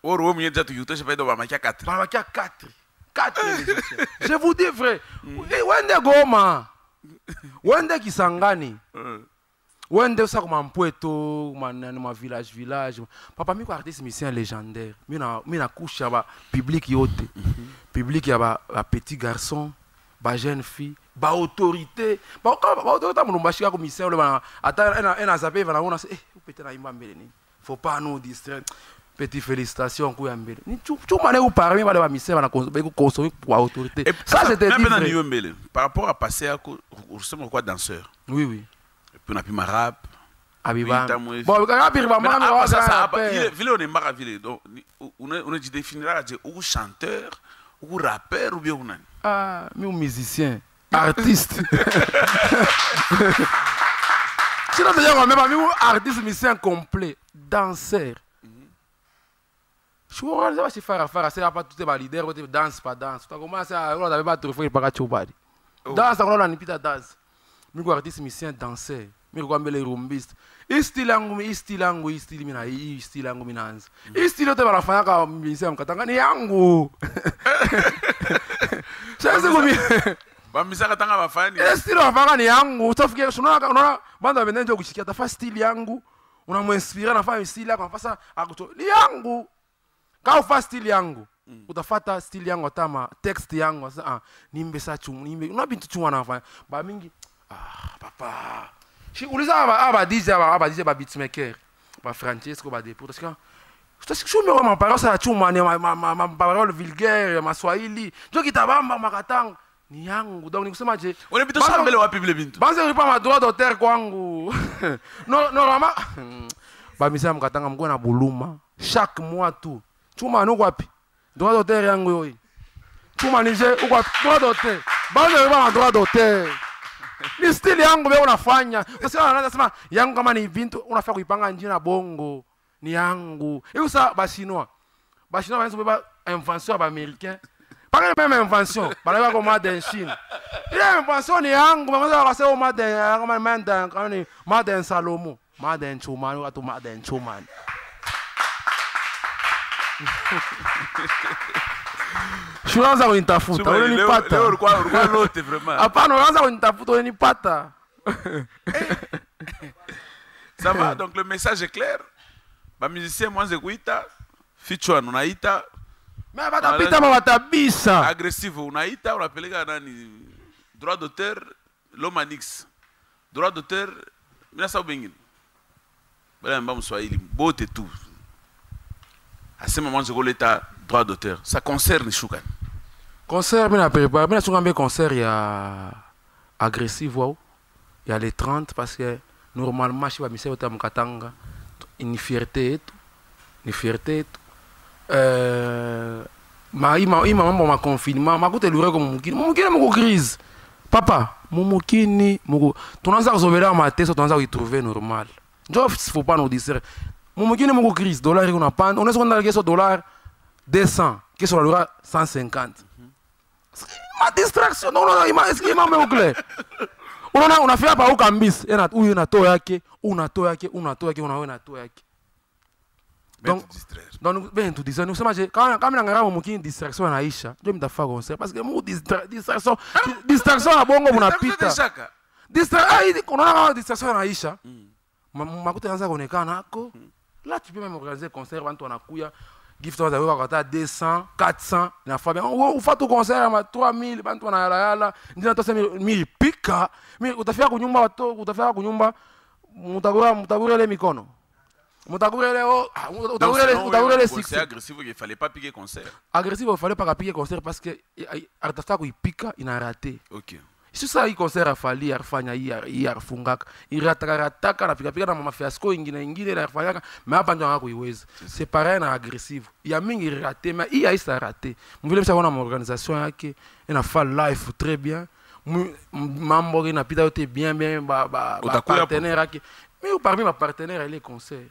oro mwenye tu youtube pas do ba makia 4 ba makia 4 je vous dis vrai wende Goma wende Kisangani wende usa kuma Mpweto ma village papa miko artiste musicien légendaire mi na kusha ba public yote public ya ba petit garçon ba jeune fille ba autorité ba autorité mu Lubumbashi ko musicien le ba ata ena zape va na ona upete na imba mbele ni faut pas nous distraire petit félicitations kwa mbele ni chuma leo parmi wale ba musicien na consommer pour autorité ça c'était dit par rapport à passer à usema quoi danseur oui et puis on a pu ma rap abibanga bon kaka pire ba mama wa ça vile on est mara vile donc on dit définira ou chanteur ou rappeur ou bien ou nani mi musicien artiste si on veut même mi artiste musicien complet danseur je vois si faire c'est pas tout est leader danse pas danse tu commences à on avait pas trop fait pas chobadi danse on a ni pita danse mi artiste musicien danseur mi ko mbele rumbiste istili yangu minanza istili yote wanafanya kama musicien mkatanga ni yangu sasa kumi bamisa katanga bafani istili wafanya ni yangu utafikia unaona banda benenjo kushikia tafa stili yangu unamuinspire na fanya stili yako nafasa akuto ni yangu kama ufa stili yangu utafata stili yangu atama text yangu sasa nimbe sa nimbe una bintu chunga nafanya ba mingi papa si uliza aba DJ ba beatmaker ba Francesco ba Depo parce que je me ma parole ça chuma ni ma parole vulgaire ma swahili ndio kitabamba makatanga ni yangu donc nikusema je on est plutôt chambele wapi vile bintu banze ripa ma droit d'auteur kwangu no mama ba misa mkatanga mko na buluma chaque mois tout chuma no wapi droit d'auteur yangu yo chuma ni je uko droit d'auteur banze ripa ma droit d'auteur ni stili yangu wewe unafanya sasa anaanza sema yangu kama ni vintu unafaa kuipanga njia na bongo ni yangu hiyo sasa basinois wanaanza kubeba invention ba américain pas même invention bana kwa made en Chine ile invention ni yangu mwanzo wakasema made kama manda kama ni made en Salomo made en Chumani watu made en Chumani Unaanza kunitafuta, unanipata. Leo ulikuwa lote vraiment. Hapana, unaanza kunitafuta, unanipata. Ça va, donc le message est clair. Ba musicien mwanze kuita, feature unaita. Mais batapita batabisa. Agressive unaita, unapeleka nani? Droit d'auteur, Lomanix. Droit d'auteur, mina sababu bengine. Bala mba mswahili, bote tu. Asema mwanze koleta droit d'auteur. Ça concerne Shukan. Concert, je prépare. Je suis concert, il y a agressif, wow. Il y a les 30 parce que normalement, je suis à Mkatanga. Une fierté. Une fierté. Ma confinement. Ma coûte lourd comme Mukini. Mukini est grise. Papa, Mukini. Tu n'as pas résolvé ma tête, tu n'as pas trouvé normal. Il ne faut pas nous dire. Mukini est grise. Dollar, on a pas. On est sur un dollar 200. Qui est sur le dollar 150. Ma distraction, non, est-ce qu'il m'a mis clair? On a fait pas au cambis, ou une ato yake, una to yake. Donc, ben tu disais, nous sommes quand on a une distraction à Aïcha, je me faire concert parce que mon distraction à bongo mon apita. Distraction, on a une distraction à Aïcha. Ma côté dans ça on est kanako. Là tu peux même organiser concert quand on a kuya. Gift on a 200, 400, na fois bien on fait tout concert à 3000 bantu na yala ndio natosa mimi pika mimi utafika kunyumba watu utafika kunyumba mutagura ile mikono mutagura ile utagura ile six. C'est agressif, il fallait pas piquer concert. Agressif, il fallait pas piquer concert parce que artasta kuipika ina raté. OK. Si ça, il concert afali arfanya hii arfungaka iratakataka na pika na mama fiasco ingine na arfanyaka mais hapa ndio hakuiweza. C'est pareil na agressive. Il y a mingi raté mais il y a isa raté. Mvile mshaona ma organisation yake ina fa live très bien. Mambo ina pita yote bien ba partenaire yake. Mais parmi ma partenaire elle est concert.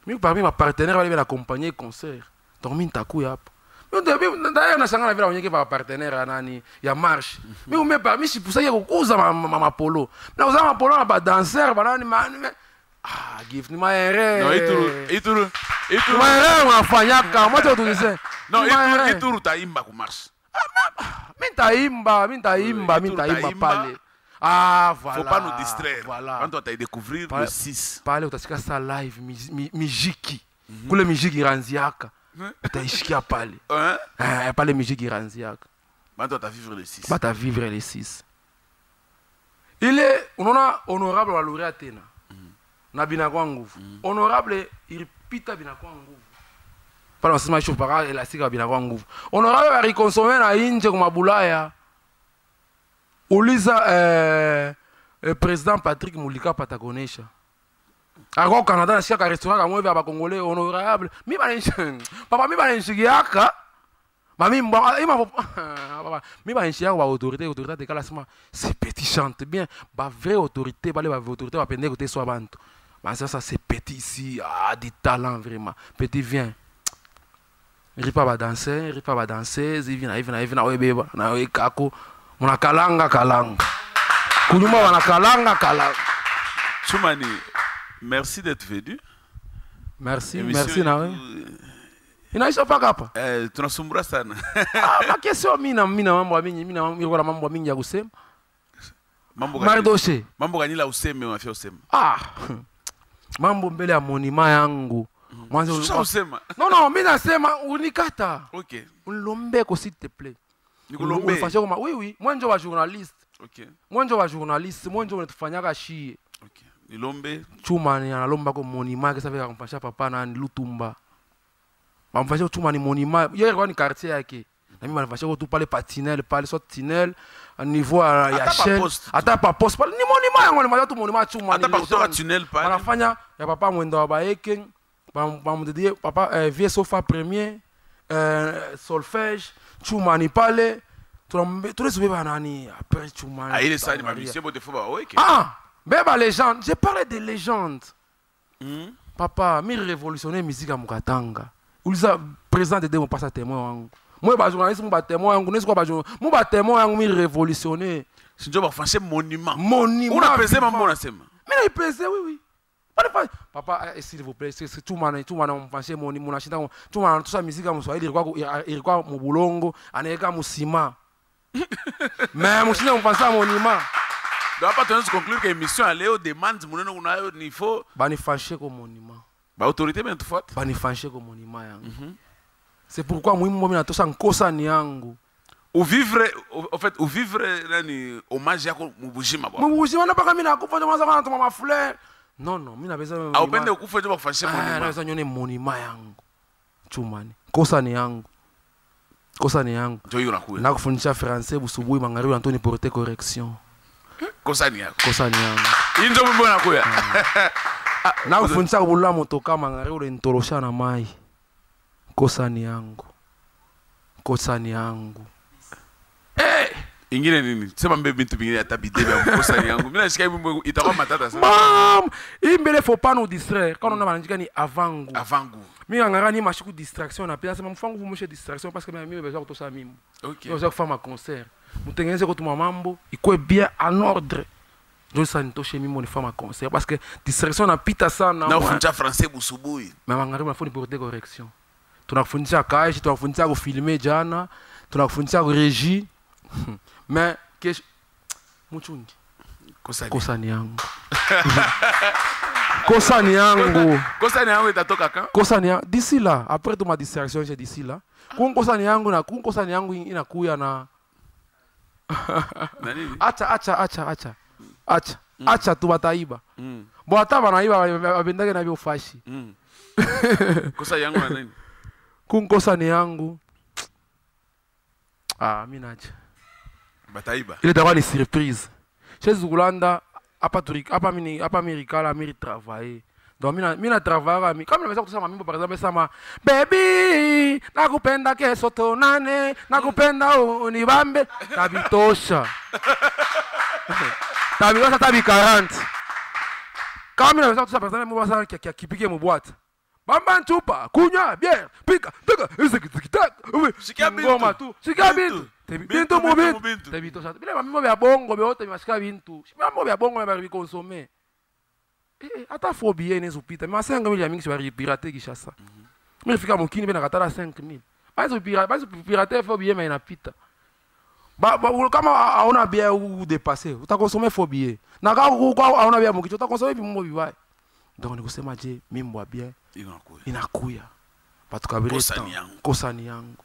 Mais parmi ma partenaire elle va accompagner concert. Donc mimi nitakuya hapa. D'ailleurs, na sanga na vile onyeke pa partenaire anani ya marche. Mais on met pas mi si pour ça il kuuza ma polo. Na uza ma polo na ba danseur banani give ni ma erreur. Non, ituru. Ma erreur unafanyaka. Moi tu disais. Non, ituru taimba ku marche. Mimi taimba pale. Ah voilà. Faut pas nous distraire. Voilà. Quand on t'a découvrir le 6. Pale utasikia ça live mijiki. Kule mijiki iranziaka. Utaishikia pale. Pale mijiki iranziaka. Bata ta vivre le 6. Bata vivre le 6. Il est honorable wa lauréat tena. Na bina kwa nguvu. Honorable iripita bina kwa nguvu. Pale wasema hicho para elastika bina kwa nguvu. Honorable wa rikonsome na inje kwa mabulaya. Uliza président Patrick Mulika patakonesha. Ako au Canada nasikia ka restaurant kamwe vya ba Congolais honorable. Mi ba papa mi ba nishikiaka. Mami mbwa ima papa mi ba nishikiaka ba autorité de classement. C'est petit chante bien. Ba vraie autorité ba vraie autorité ba pende côté soit bantu. Mais ça c'est petit ici, des talents vraiment. Petit viens. Ripa ba danser, il vient webeba na wekako. Muna kalanga. Kuluma wana kalanga. Choumani, merci d'être venu. Merci nawe. Inaisha paka hapa. Tunasumbura sana. Ma question mina mambo mingi ya kusema. Mambo gani la useme mafia usema? Mambo mbele ya monima yangu. Mwanzo usema. Non, mimi nasema unikata. OK. Unilombeko s'il te plaît. Nikulombe. Oui, moi ndio wa journaliste. OK. Moi ndio wa journaliste, moi ndio unatufanyaka shie. OK. Nilombe. Chuma ni analomba ko monima kesa veka kumpasha papa na Lutumba. Bamfasha chuma ni monima. Yeye kwa ni quartier yake. Na mimi banafasha ko tu pale patinel, pale soit tinel à niveau ya chaîne. Ata pa poste pale ni monima yango ni maja tu monima chuma ni. Ata pa kutoka tunnel pale. Banafanya ya papa mwendo wa baeke. Bamudedie papa vieux sofa premier solfège chuma ni pale. Tous les nani après chuma. Il est ça ni mami, c'est beau de fois OK. Beba légende, j'ai parlé de légende. Papa, mi révolutionner musique à Mukatanga. Uliza président de mon passe témoin wangu. Moi ba journaliste mon ba témoin wangu, n'est-ce pas mon ba témoin wangu mi révolutionner. Si tu vas franchir monument. Monument. On a pesé mambo na sema. Mais il pesé oui. Papa, s'il vous plaît, c'est tout on franchir monument na shinda tout tout ça musique à Mswahili ilikuwa mubulongo, anaeka musima. Mais mon chien on pense à monument. Donc pas tenir conclure que l'émission allait aux demandes mon nom na il faut bani fâché comme monument. Ba autorité bien tout faute. Bani fâché comme monument yangu. C'est pourquoi moi mimi natosha nkosa ni yangu. Ou vivre nani hommage yako mubujima bwana. Mubujima na paka mimi nakufa ndio mwanzo kana tuma mafleur. Non, mimi na besoin au pende ukufa ndio bakufanyia monument. Na besoin nyone monument yangu. Chumani. Kosa ni yangu. Ndio hiyo nakuwa. Na kufundisha français busubuhi magharibi Anthony porter correction. Kosa ni yangu. Hii ndio mambo nakuya. Na kufundisha kubula moto kama ngari ule ntorosha na mai. Kosa ni yangu. Ingine nini? Sema mbebe bintu bingine atabide bya kosa ni yangu. Mimi nasikia mambo itakuwa matata sana. Mam, imbele faut pas nous distraire. Quand on a bandika ni avant goût. Mimi ngara ni mashiku distraction na pia sema mfangu vumushe distraction parce que mimi besoin kutosa mimi. OK. Besoin kufanya ma concert. Mutengeneze ko tuma mambo iko bien en ordre. Je sais nitoshe mimi ni fama concert parce que distraction na pita sana na ufunja français busubuhi. Mama ngari mafuni porter correction. Tunakufundisha kaji, tunakufundisha ku filmer jana, tunakufundisha ku regie. Mais que muchungi kosa ni yangu. Kosa ni yangu itatoka quand? Kosa ni yangu d'ici là, après toute ma distraction j'ai d'ici là. Kosa ni yangu inakuya na acha tu bataiba. Bo hata banaiba wabendage na bio fashi. Kosa yangu na nini? Kosa ni yangu. Mimi naacha. Bataiba. Il est d'avoir des surprises. Chez Zugulanda, apa America, la mairie travailler. Donc mina travailler comme le ça mambo par exemple sama baby nakupenda kesho tonane nakupenda unibambe tabitosha. Tabitosha tabi 40. Comme le ça par exemple moi ça qui pique mon boîte. Bamba nchupa, kunywa, bière, pika, ngoma tu. Shika bintu. Bintu mubintu. Tebito sasa. Bila mambo ya bongo beote mashika bintu. Mambo ya bongo ya consommer. Ata phobie nezo pita. Mais 5000 ya mingi sur pirater Kishasa. Mais fika mukini bena katala 5000. Basi pirater phobie mais inapita. Kama hauna bia ou dépasser, utakonsommer phobie. Na kama hauna bia mukicho utakonsommer bimbo bibaya. Donc nikusema je mimi mbwa bien inakuya batukabiri kosa ni yangu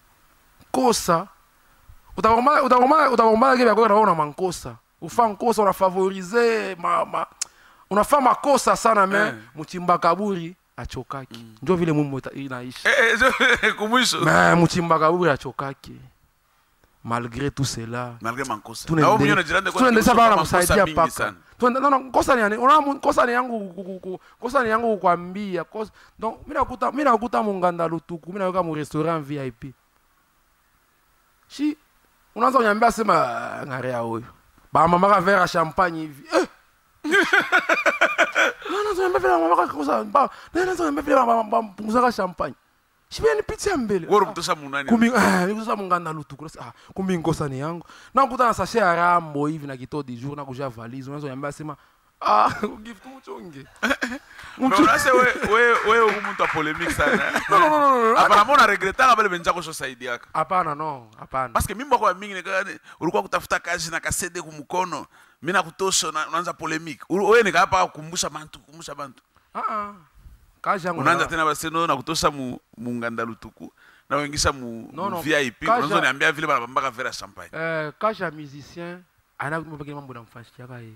utakomana kile kwa naona mankosa ufanya kosa unafavoriser unafanya makosa sana mais mchimba kaburi achokaki ndio vile Mungu inaishi kumwisho mais mchimba kaburi achokaki malgré tout cela malgré mankosa tunaendelea bana kusaidia paka Non, kosa ni ona kosa ni yangu kukwambia. Donc mimi nakuta munganda lutuku, mimi nayoka mu restaurant VIP. Si unaanza kuniambia sema ngarea huyo. Ba mama ka verre champagne hivi. Non, mama ka kosa. Ba, non, mama punguza champagne. Shibia nipitia mbele. Woro mtosha munani. Nikutosa munganda lutuku. Kumbi ngosa ni yangu. Na kuta na sachet ya rambo hivi na kito di jour na kuja valise. Unaanza kuniambia sema gift mchonge. Mchonge wewe umuntu wa polémique sana. Non. Apparemment on a regretté la bale benja ko saidi yaka. Hapana no, hapana. Parce que mimi kwa mingi nikani ulikuwa kutafuta kazi na kasede kumkono. Mimi nakutosha unaanza polémique. Wewe nikapa kukumbusha bantu. Kazi yangu unaanza tena basi na kutosha munganda lutuku na wengisha mu VIP. Unaanza niambia vile banabamba verre champagne. Kazi ya musicien ana mbaki mambo na mfashia kae.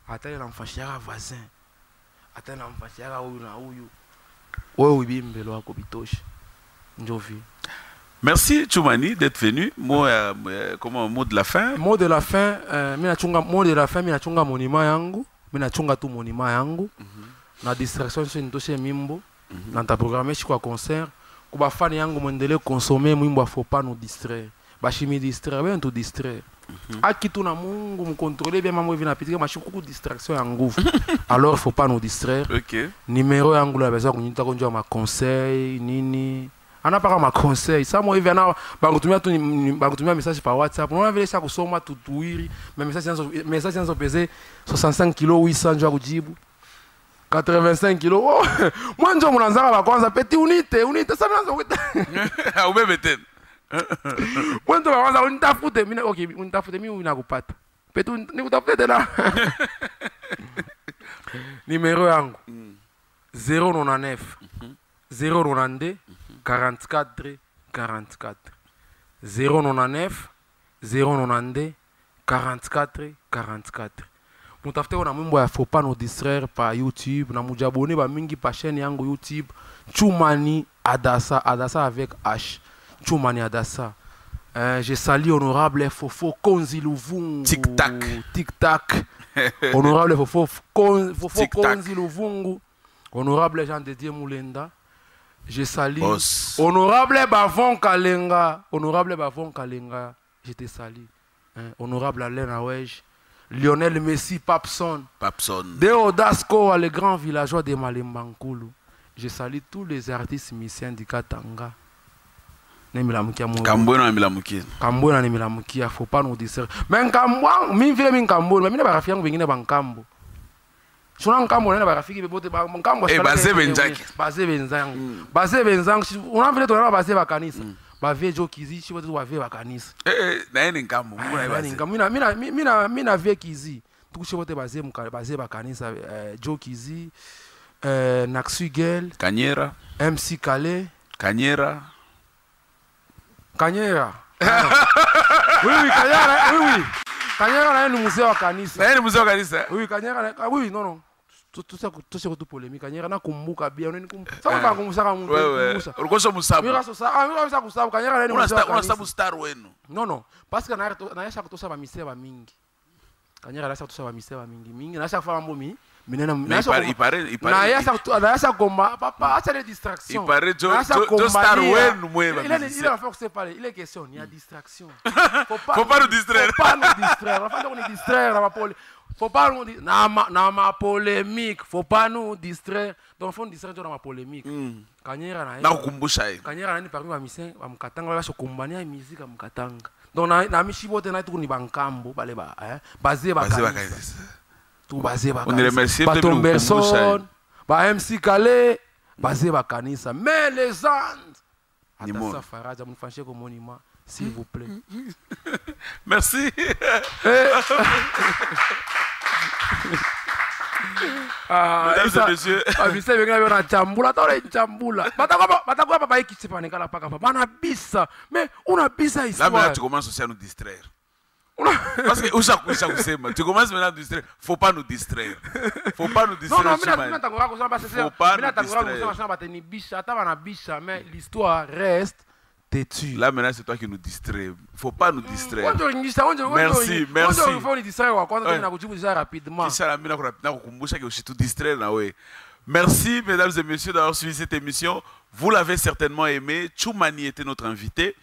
Hata na mfashia voisin. Hata na mfashia huyu na huyu. Wewe ubimbelo wako bitosha. Njovi. Merci Choumani d'être venu. Mot de la fin. Mot de la fin, mimi nachunga monument yangu. Mimi nachunga tu monument yangu. Na distraction c'est nitoshe mimbo. Na nitaprogrammer kwa concert. Kuba fan yangu muendelee consommer mwimbo faut pas nous distraire. Bashimi distraire, ben tu distraire. Akitu na Mungu mkontrole bien mambo hivi napitika mashuku distraction ya nguvu. Alors faut pas nous distraire. OK. Numéro yangu la besoin kunyita konjo ma conseil nini. Ana paka ma conseil. Ça moi hivi ana bakutumia message par WhatsApp. On avait ça kusoma tutuiri. Mais message yanzo peser 65 kg 800 njoo kujibu. 85 kg. Oh, moi ndio mnaanza la kwanza petit unité ça mnaanza kuita. Ubebe tena. Moi ndio kwanza unitafute mimi okay unitafute mimi unakupata. Petit nikutafute tena. Numéro yangu 099 092 44 44 099 092 44 44. Mutafute na mwimbo ya faut pas nous distraire par YouTube na mujabone ba mingi pa chaîne yangu YouTube Choumani Adassa avec H Choumani Adassa. Je salue honorable Fofo Konzi Luvungu Tic Tac honorable Fofo Konzi Luvungu honorable Jean de Dieu Moulenda. Je salue honorable Bavon Kalenga, je te salue. Honorable Alain Awej, Lionel Messi Papson. Deodasco, le grand villageois de Malembankulu. Je salue tous les artistes musiciens du Katanga. Kambouena Milamukia, faut pas nous distraire. Mais Kambouan, Kambouena, mais pas fier ngine bankambo. Sona nkambo na barafiki bebote ba nkambo base benzaki base benzangu una vile tona base ba kanisa ba vejo kizi chi bote ba ve ba kanisa na yene nkambo mina ve kizi tukushe bote base ba kanisa jo kizi Naxugel Kanyera MC Kale Kanyera oui Kanyera ni musée wa kanisa. Oui, Kanyera oui non. Tout ça tout polémique. Kanyera na kumbuka bia nini kumbuka. Sasa kangumusha kumbuka. Ulikosa musabu. Mira sasa kusabu Kanyera ni musée wa kanisa. Una sabu star wenu. Non, parce que na yasha kutosa ba miseba mingi. Kanyera yasha kutosa ba miseba mingi. Na yasha kufanya mambo mingi. Il paraît. Na yasha komba papa acha les distractions. Il paraît jo star wenu mwema. Il a fait que c'est pas il est question, il y a distraction. Faut pas nous distraire. Faut pas nous distraire. Na ma polémique, faut pas nous distraire. Donc faut nous distraire dans ma polémique. Kanyera na kukumbusha hiyo. Kanyera ni parmi ba misien ba mkatanga ba shokumbania musique ba mkatanga. Donc na mishibote na tukuni bankambo bale ba basé ba kanisa. Tout basé ba kanisa. On remercie Tomberson, ba MC Kale, basé ba kanisa. Mais les andes. Atassa Faraja mnifanyie kwa monument s'il vous plaît. Merci. Mesdames et messieurs, abise benga bana chambula tole chambula. Batakuwa baba ikisipane kala paka papa. Bana bisa. Mais una bisa histoire. Là maintenant tu commences aussi à nous distraire. Parce que usha kusema, tu commences maintenant à nous distraire. Faut pas nous distraire. Faut pas nous distraire. Non, mina tangoka kusema basi. Mina tangoka kusema shamba teni bisha, hata bana bisha, mais l'histoire reste têtu. Là, maintenant, c'est toi qui nous distrais. Il ne faut pas nous distraire. Merci, merci. Il faut nous distraire. Rapidement. Merci, mesdames et messieurs, d'avoir suivi cette émission. Vous l'avez certainement aimé. Choumani était notre invité.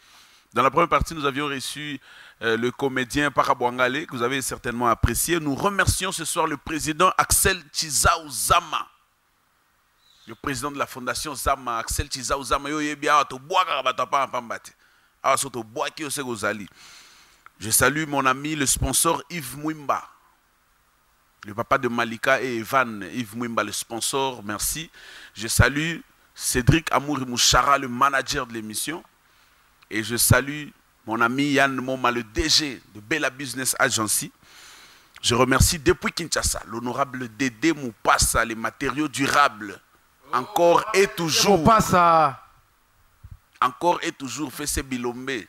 Dans la première partie, nous avions reçu le comédien Parabouangale, que vous avez certainement apprécié. Nous remercions ce soir le président Axel Chizaou Zama. Le président de la fondation Zama, Axel Chizaou Zama. Je salue mon ami, le sponsor Yves Mouimba. Le papa de Malika et Evan, Yves Mouimba, le sponsor, merci. Je salue Cédric Amouri Mouchara, le manager de l'émission. Et je salue mon ami Yann Moma, le DG de Bella Business Agency. Je remercie depuis Kinshasa l'honorable Dédé Moupassa, les matériaux durables. Encore et toujours. Encore et toujours, Fessé Bilombe.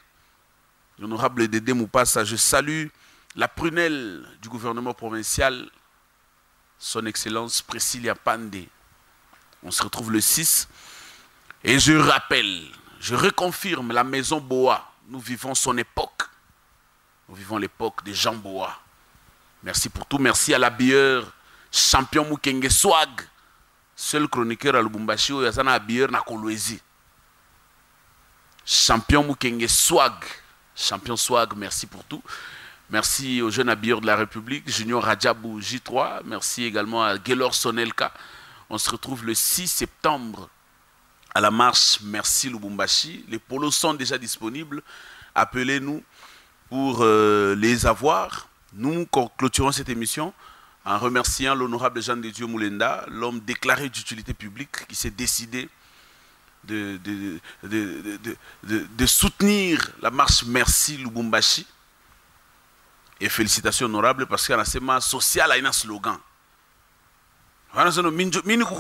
L'honorable Dédé Moupassa. Je salue la prunelle du gouvernement provincial, son Excellence Priscilla Pandé. On se retrouve le 6. Et je rappelle, je reconfirme la maison Boa. Nous vivons son époque. Nous vivons l'époque des Jean Boa. Merci pour tout. Merci à l'habilleur champion Mukenge Swag. Seul chroniqueur à Lubumbashi, il y a un habilleur na Kolwezi. Champion Mukenge Swag. Champion Swag, merci pour tout. Merci aux jeunes habilleurs de la République, Junior Radjabou J3. Merci également à Gaylor Sonelka. On se retrouve le 6 septembre à la marche Merci Lubumbashi. Les polos sont déjà disponibles. Appelez-nous pour les avoir. Nous clôturons cette émission en remerciant l'honorable Jean de Dieu Moulenda, l'homme déclaré d'utilité publique qui s'est décidé de soutenir la marche Merci Lubumbashi. Et félicitations honorables parce qu'en a social a un slogan.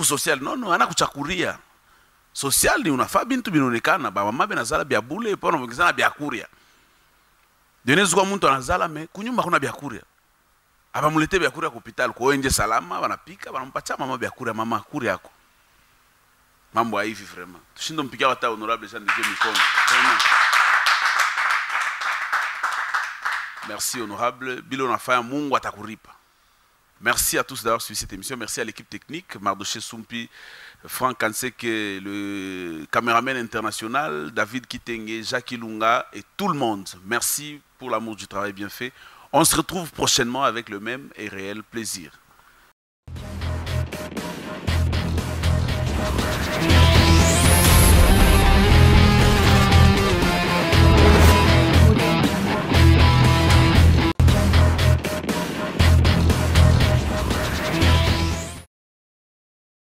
Social, non, non, ana kuchakuria. Social ni unafaa bintu binaonekana ba mama benazala bya bule pono mkizana bya kuria. Denezi kwa mtu anazala me kunyumba kuna bya kuria. Aba mulete bya kuria ku hospital kwa nje salama wanapika wanampatia mama bya kuria mama kuria yako. Mambo hivi vraiment. Tushindo mpikia wata honorable Jean de Dieu mikono. Vraiment. Merci honorable. Bilo nafaya Mungu atakuripa. Merci à tous d'avoir suivi cette émission. Merci à l'équipe technique, Mardoché Soumpi, Franck Kanseke, le caméraman international, David Kitenge, Jacques Ilunga et tout le monde. Merci pour l'amour du travail bien fait. On se retrouve prochainement avec le même et réel plaisir.